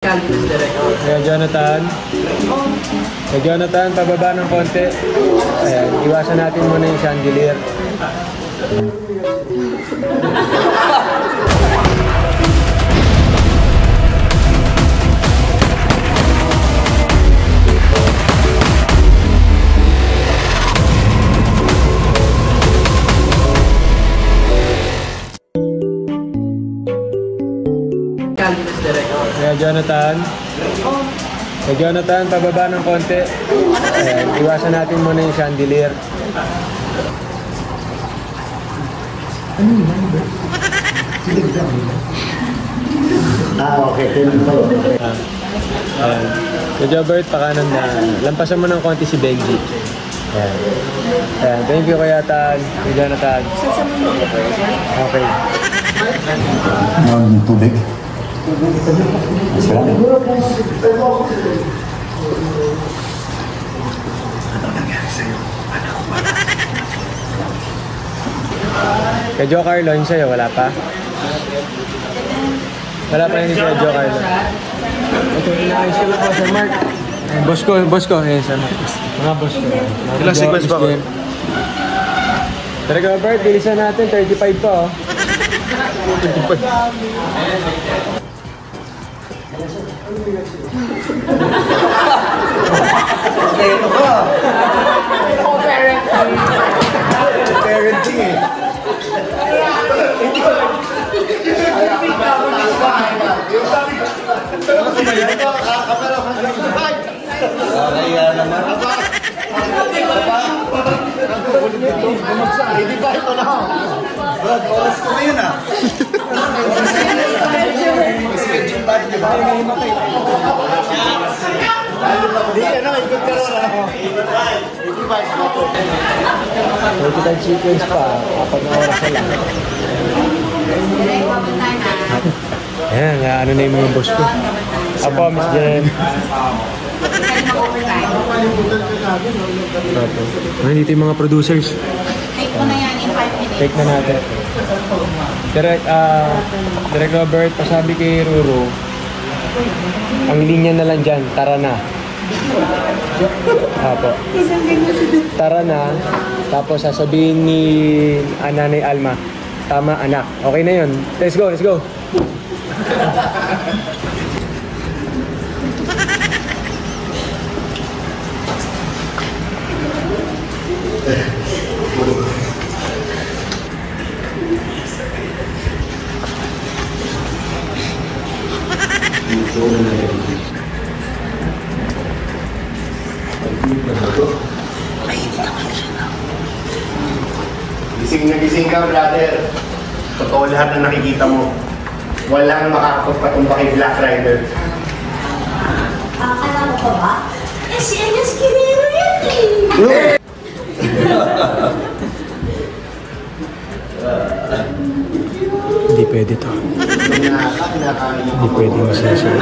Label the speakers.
Speaker 1: Kaya Jonathan, pababa ng konti. Ayan, iwasan natin muna yung chandelier. Kaya Jonathan, pababa ng konti. Ayan, iwasan natin muna yung chandelier.
Speaker 2: Ano yun? Okay.
Speaker 1: Ayan. Kaya Jobert, pakanan na. Lampasan mo ng konti si Benji. Ayan. Ayan. Thank you kaya kay Jonathan. Okay.
Speaker 2: Yung tubig.
Speaker 1: Kay Joe Carlo, yung sa'yo, wala pa? Wala pa yun sa'yo, Joe Carlo. Ito, inaayos ko lang po sa Mark. Boss ko, eh, sa Mark. Mga boss ko.
Speaker 2: Ilang sequence ba ko?
Speaker 1: Talaga, Bert, bilisan natin, 35 pa, oh.
Speaker 2: 35. Parenting eh. Kaya naman. Hindi ba ito na? Brad, oras ko na yun ah. Schedule tayo, di ba? Hindi, ikot ka rin ako.
Speaker 1: 35 sequence pa, 4 na oras na lang. Ayan, ano na yung mga boss ko. Apo, Miss Jen. Dito yung mga producers.
Speaker 3: Take mo na yan in 5 minutes.
Speaker 1: Take na natin. Direct Robert, pasabi kay Ruru, ang linya na lang dyan, tara na. Apo. Tara na. Tapos sasabihin ni Nanay Alma, tama anak. Okay na yun. Let's go.
Speaker 2: Gising ka, brother. Totoo lahat na nakikita mo. Walang makakapagpatumba kay Black Rider.
Speaker 3: Alam mo ka ba? Eh, si Elias Guerrero yan eh!
Speaker 1: Hindi pwede to. Hindi pwede masasabi.